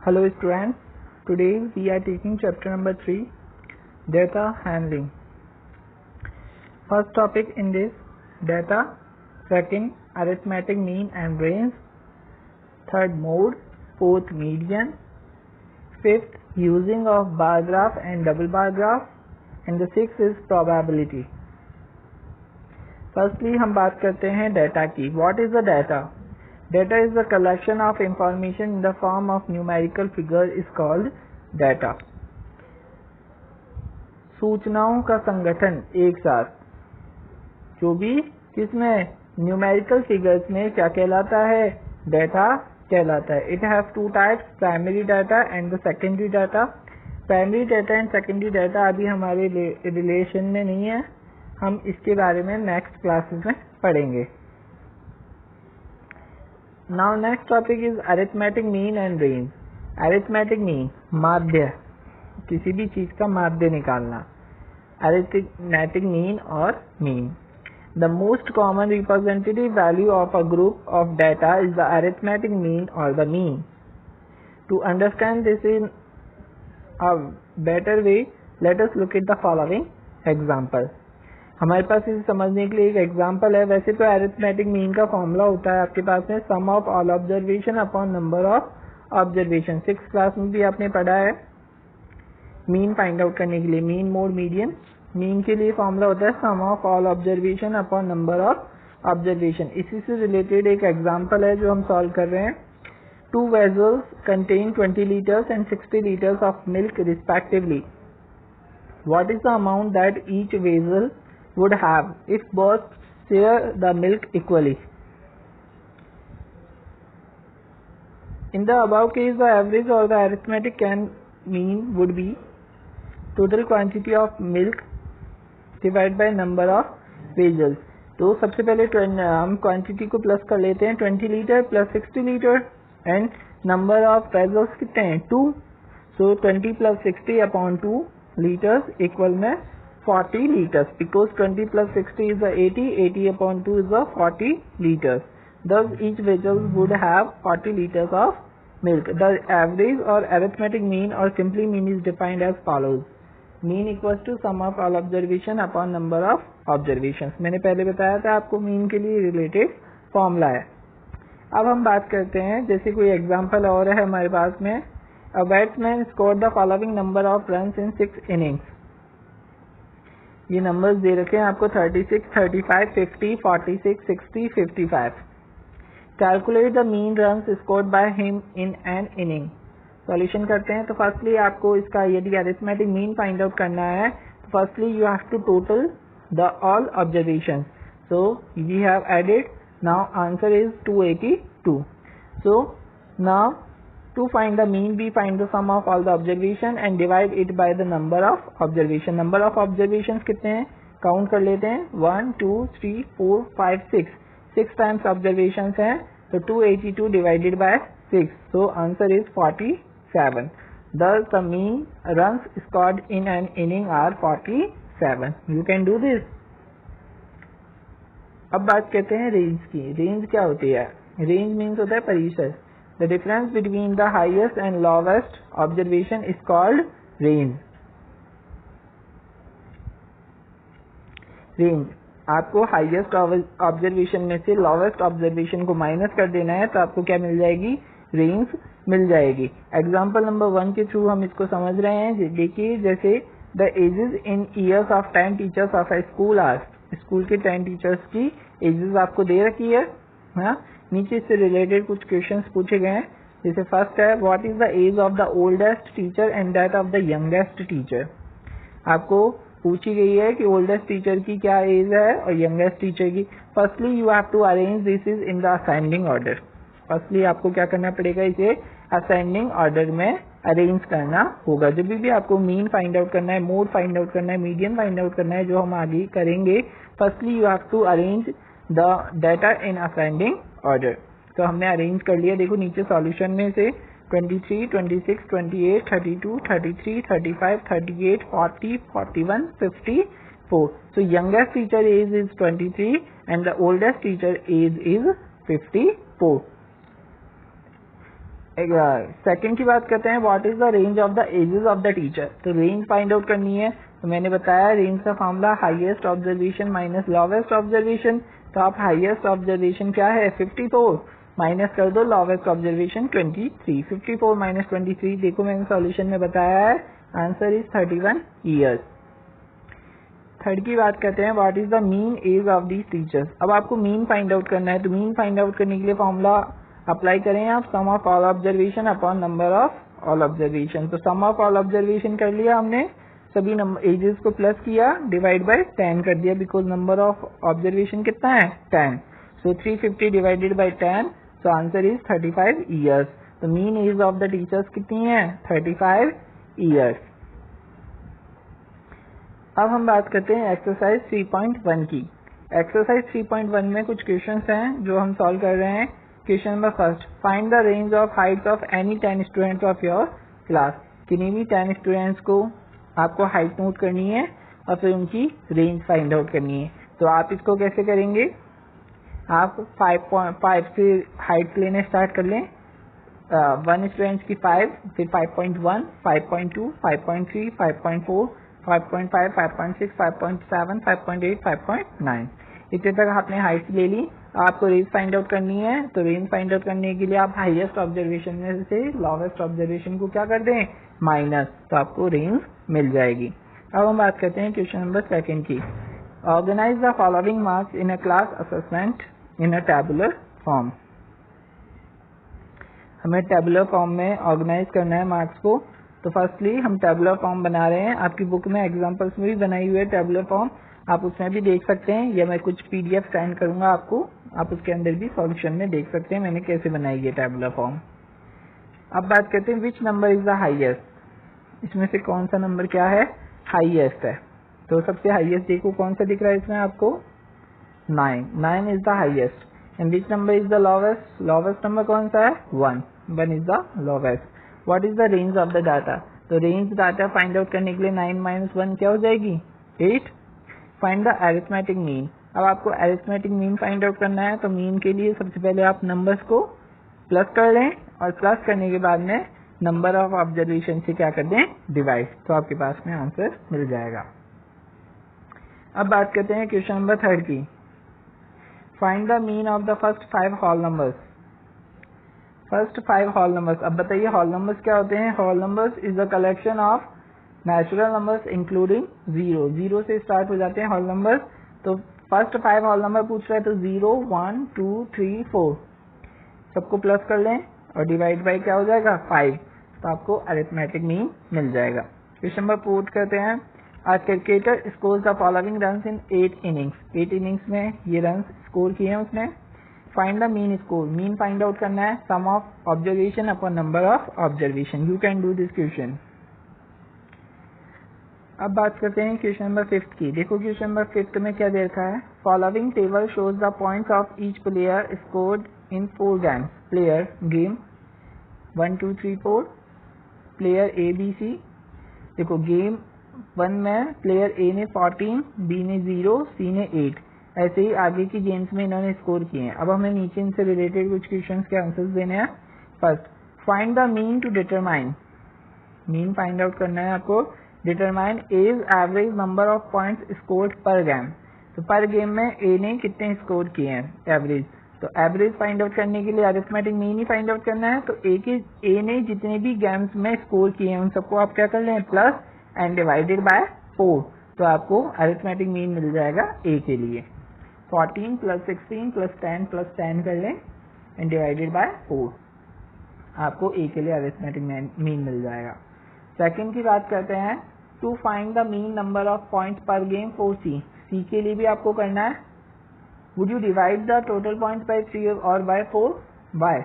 Hello students, today we are taking chapter number 3, data handling. First topic in this, data, second arithmetic mean and range, third mode, fourth median, fifth using of bar graph and double bar graph, and the sixth is probability. Firstly हम बात करते हैं data की. What is the data? Data is the collection of information in the form of numerical figure is called data. सूचनाओं का संगठन एक साथ जो भी किसमें न्यूमेरिकल फिगर्स में क्या कहलाता है? डेटा कहलाता है. It have two types, primary data and the secondary data. Primary data and secondary data अभी हमारे रिलेशन में नहीं है, हम इसके बारे में नेक्स्ट क्लासेस में पढ़ेंगे. Now next topic is arithmetic mean and range. Arithmetic mean माध्य, किसी भी चीज का माध्य निकालना. Arithmetic mean और mean. The most common representative value of a group of data is the arithmetic mean or the mean. To understand this in a better way, let us look at the following example. हमारे पास इसे समझने के लिए एक example है. वैसे तो arithmetic mean का फॉर्मूला होता है आपके पास में, sum of all observation upon number of observation. 6th class में भी आपने पढ़ा है. मीन फाइंड आउट करने के लिए मीन, मोड, मीडियन. मीन के लिए फॉर्मूला होता है sum of all observation upon number of observation. इसी से रिलेटेड एक एग्जाम्पल है जो हम सॉल्व कर रहे हैं. 2 vessels contain 20 litres and 60 litres of milk respectively. What is the amount that each vessel would have if both share the milk equally? In the above case, the average or the arithmetic mean would be total quantity of milk divided by number of vessels. तो सबसे पहले हम quantity को plus कर लेते हैं. 20 litre plus 60 litre and number of vessels कितने हैं? 2. सो 20 प्लस 60 अपॉन 2 लीटर्स इक्वल में 40 liters, because 20 plus 60 is the 80 upon 2 is the 40 liters. Thus each vessel would have 40 liters of milk. The average or arithmetic mean or simply mean is defined as follows. Mean equals to sum of all observation upon number of observations. मैंने पहले बताया था आपको mean के लिए related formula है. अब हम बात करते हैं, जैसे कोई एग्जांपल और है हमारे पास में. A batsman scored the following number of runs in 6 innings. ये नंबर्स दे रखे हैं आपको 36, 35, 50, 46, 60, 55. Calculate the mean runs scored by him in an inning. Solution करते हैं. तो फर्स्टली आपको इसका यदि अरिथमेटिक मीन फाइंड आउट करना है तो firstly you have to total the all observation. So we have added. Now answer is 282. So now to find the mean, we find the sum of all the observation and divide it by the number of observation. Number of observations कितने हैं? Count कर लेते हैं. 1, 2, 3, 4, 5, 6. 6 times observations हैं, तो 282 divided by 6. So answer is 47. Thus the mean runs scored in an inning are 47. You can do this. अब बात करते हैं रेंज की. रेंज क्या होती है? रेंज मीन्स होता है परिसर. The difference between the highest and lowest observation is called range. Range. आपको हाईएस्ट ऑब्जर्वेशन में से लोवेस्ट ऑब्जर्वेशन को माइनस कर देना है तो आपको क्या मिल जाएगी? रेंज मिल जाएगी. एग्जाम्पल नंबर 1 के थ्रू हम इसको समझ रहे हैं. देखिए, जैसे the ages in years of 10 teachers of a school are. School के 10 टीचर्स की एजेस आपको दे रखी है. हाँ, नीचे इससे रिलेटेड कुछ क्वेश्चंस पूछे गए हैं. जैसे फर्स्ट है, what is the age of the oldest teacher and that of the youngest teacher. आपको पूछी गई है कि ओल्डेस्ट टीचर की क्या एज है और यंगेस्ट टीचर की. Firstly you have to arrange this is in the ascending order. Firstly आपको क्या करना पड़ेगा? इसे असेंडिंग ऑर्डर में अरेंज करना होगा. जब भी आपको मीन फाइंड आउट करना है, मोड फाइंड आउट करना है, मीडियन फाइंड आउट करना है, जो हम आगे करेंगे, firstly you have to arrange the data in ascending order. तो हमने अरेंज कर लिया. देखो नीचे सॉल्यूशन में से 23, 26, 28, 32, 33, 35, 38, 40, 41, 54. So youngest teacher age is 23 and the oldest teacher age is 54. Second की बात करते हैं, what is the range of the ages of the teacher. तो रेंज फाइंड आउट करनी है, तो मैंने बताया रेंज का formula highest observation minus lowest observation. तो आप हाईएस्ट ऑब्जर्वेशन क्या है 54 माइनस कर दो लोवेस्ट ऑब्जर्वेशन 23। 54 माइनस 23 देखो मैंने सॉल्यूशन में बताया है, आंसर इज 31 ईयर्स। थर्ड की बात करते हैं, what is the mean age of these teachers. अब आपको मीन फाइंड आउट करना है, तो मीन फाइंड आउट करने के लिए फॉर्मूला अप्लाई करें आप, sum of all observation upon number of all observation. तो सम ऑफ ऑल ऑब्जर्वेशन कर लिया हमने, सभी नंबर एजेस को प्लस किया, डिवाइड बाय 10 कर दिया, बिकॉज नंबर ऑफ ऑब्जर्वेशन कितना है 10। So 350 divided by 10, so answer is 35 years. तो mean age of the teachers कितनी है 35 ईयर्स। अब हम बात करते हैं एक्सरसाइज 3.1 की। एक्सरसाइज 3.1 में कुछ क्वेश्चंस हैं जो हम सॉल्व कर रहे हैं। Question number first, find the range of Heights of any 10 students of your class. किन्हीं भी 10 स्टूडेंट्स को आपको हाइट नोट करनी है और फिर उनकी रेंज फाइंड आउट करनी है। तो आप इसको कैसे करेंगे, आप 5 से हाइट्स लेने स्टार्ट कर लें। 1 स्टूडेंट्स की 5, फिर 5.1, 5.2, 5.3, 5.4, 5.5, 5.6, 5.7, 5.8, 5.9 इतने तक आपने हाइट ले ली। आपको रेंज फाइंड आउट करनी है, तो रेंज फाइंड आउट करने के लिए आप हाईएस्ट ऑब्जर्वेशन में से लोवेस्ट ऑब्जर्वेशन को क्या कर दें माइनस, तो आपको रेंज मिल जाएगी। अब हम बात करते हैं क्वेश्चन नंबर सेकंड की। Organise the following marks in a class assessment in a tabular form. हमें टेबुलर फॉर्म में ऑर्गेनाइज करना है मार्क्स को। तो फर्स्टली हम टेबुलर फॉर्म बना रहे हैं, आपकी बुक में एग्जांपल्स में भी बनाई हुई है टेबुलर फॉर्म, आप उसमें भी देख सकते हैं, या मैं कुछ पीडीएफ सेंड करूंगा आपको, आप उसके अंदर भी सॉल्यूशन में देख सकते हैं मैंने कैसे बनाई है टेबुलर फॉर्म। अब बात करते हैं which number is the highest, इसमें से कौन सा नंबर क्या है हाईएस्ट है। तो सबसे हाईएस्ट देखो कौन सा दिख रहा है इसमें आपको 9 is the highest. And which number is the lowest, lowest number कौन सा है 1 is the lowest. What is the range of the data, तो रेंज डाटा फाइंड आउट करने के लिए 9 माइनस 1 क्या हो जाएगी 8। Find the arithmetic mean. अब आपको अरिथमेटिक मीन फाइंड आउट करना है, तो मीन के लिए सबसे पहले आप नंबर्स को प्लस कर लें और प्लस करने के बाद में नंबर ऑफ ऑब्जर्वेशन से क्या कर दें डिवाइड, तो आपके पास में आंसर मिल जाएगा। अब बात करते हैं क्वेश्चन नंबर थर्ड की। Find the mean of the first 5 whole numbers. First 5 whole numbers, अब बताइए होल नंबर्स क्या होते हैं। Whole numbers is the collection of natural numbers including 0 से स्टार्ट हो जाते हैं होल नंबर्स। तो फर्स्ट 5 होल नंबर पूछ रहे हैं, तो 0, 1, 2, 3, 4 सबको प्लस कर लें और डिवाइड बाय क्या हो जाएगा 5, तो आपको अरिथमेटिक मीन मिल जाएगा। क्वेश्चन नंबर 4 करते हैं, a cricketer scores the following runs in 8 innings. 8 innings में ये रन्स स्कोर किए हैं उसने। Find the mean score, mean find out करना है, sum of observation upon number of observation. You can do this question. अब बात करते हैं क्वेश्चन नंबर 5 की। देखो क्वेश्चन नंबर 5 में क्या दे रखा है, following table shows the points of each player scored in 4 games. Player game 1 2 3 4, player A B C. देखो गेम 1 में प्लेयर ए ने 14, बी ने 0, सी ने 8, ऐसे ही आगे की गेम्स में इन्होंने स्कोर किए हैं। अब हमें नीचे इनसे रिलेटेड कुछ क्वेश्चंस के आंसर्स देने हैं। First, find the mean to determine, mean find out करना है आपको। Determine is average number of points scored per game. तो पर गेम में ए ने कितने स्कोर किए हैं एवरेज, तो एवरेज फाइंड आउट करने के लिए arithmetic mean he find out करना है। तो ए ने जितने भी गेम्स में स्कोर किए हैं उन सबको आप क्या कर लें प्लस एंड डिवाइडेड बाय 4, तो आपको अरिथमेटिक मीन मिल जाएगा ए के लिए। 14 प्लस 16 प्लस 10 कर लें एंड डिवाइडेड बाय 4, आपको ए के लिए अरिथमेटिक मीन मिल जाएगा। सेकंड की बात करते हैं, to find the mean number of points per game for C. C के लिए भी आपको करना है, would you divide the total points by 3 और बाय 4, बाय।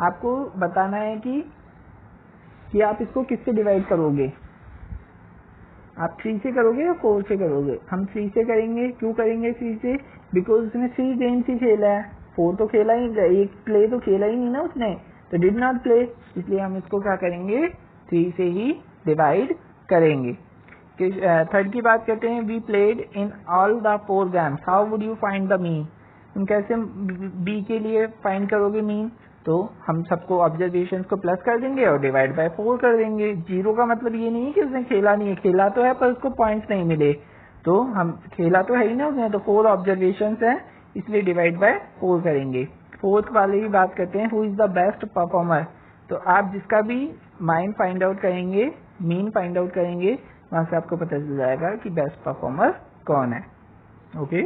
आपको बताना है कि आप इसको किससे डिवाइड करोगे, आप 3 से करोगे या 4 से करोगे। हम 3 से करेंगे। क्यों करेंगे 3 से, बिकॉज उसने 3 गेम्स ही खेला है, 4 तो खेला ही, एक प्ले तो खेला ही नहीं ना उसने, तो डिड नॉट प्ले, इसलिए हम इसको क्या करेंगे 3 से ही डिवाइड करेंगे। थर्ड की बात करते हैं, we played in all the 4 games, how would you find the mean. तुम कैसे बी के लिए फाइंड करोगे मीन, तो हम सबको ऑब्जर्वेशन को प्लस कर देंगे और डिवाइड बाय 4 कर देंगे। 0 का मतलब ये नहीं है कि उसने खेला नहीं है, खेला तो है पर उसको पॉइंट्स नहीं मिले, तो हम खेला तो है ही ना उसने, तो 4 ऑब्जर्वेशन है इसलिए डिवाइड बाय 4 करेंगे। फोर्थ वाले की बात करते हैं, who is the best performer. तो आप जिसका भी माइंड फाइंड आउट करेंगे, मीन फाइंड आउट करेंगे, वहां से आपको पता चल जाएगा कि बेस्ट परफॉर्मर कौन है। ओके,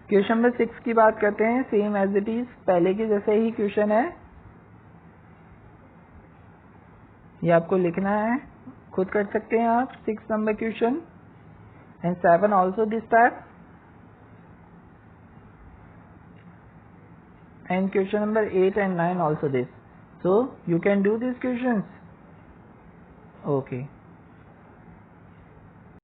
क्वेश्चन नंबर 6 की बात करते हैं। सेम एज इट इज, पहले के जैसे ही क्वेश्चन है, ये आपको लिखना है, खुद कर सकते हैं आप। 6 number question and 7 also this type, and question number 8 and 9 also this. So you can do these questions. Okay.